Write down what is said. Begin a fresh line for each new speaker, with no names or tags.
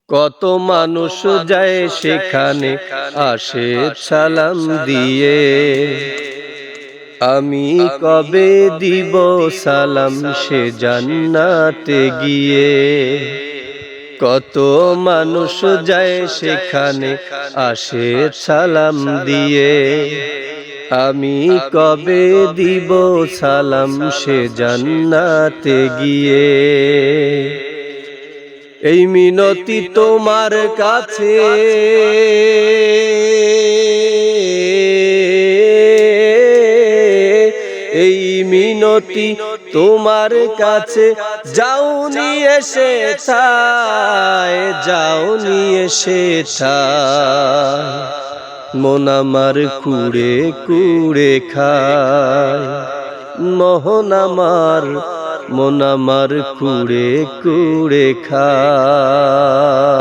কত মানুষ যায় সেখানে আসে সালাম দিয়ে, আমি কবে দিব সালাম সে জান্নাতে গিয়ে। কত মানুষ যায় সেখানে আসে সালাম দিয়ে, আমি কবে দিব সালাম সে জান্নাতে গিয়ে। এই মিনতি তোমার কাছে, এই মিনতি তোমার কাছে, যাও নিয়ে এসে ঠায়, যাও নিয়ে এসে ঠায়, মন আমার কুড়ে কুড়ে খায়, মোহন আমার মন আমার কুড়ে কুড়ে খায়।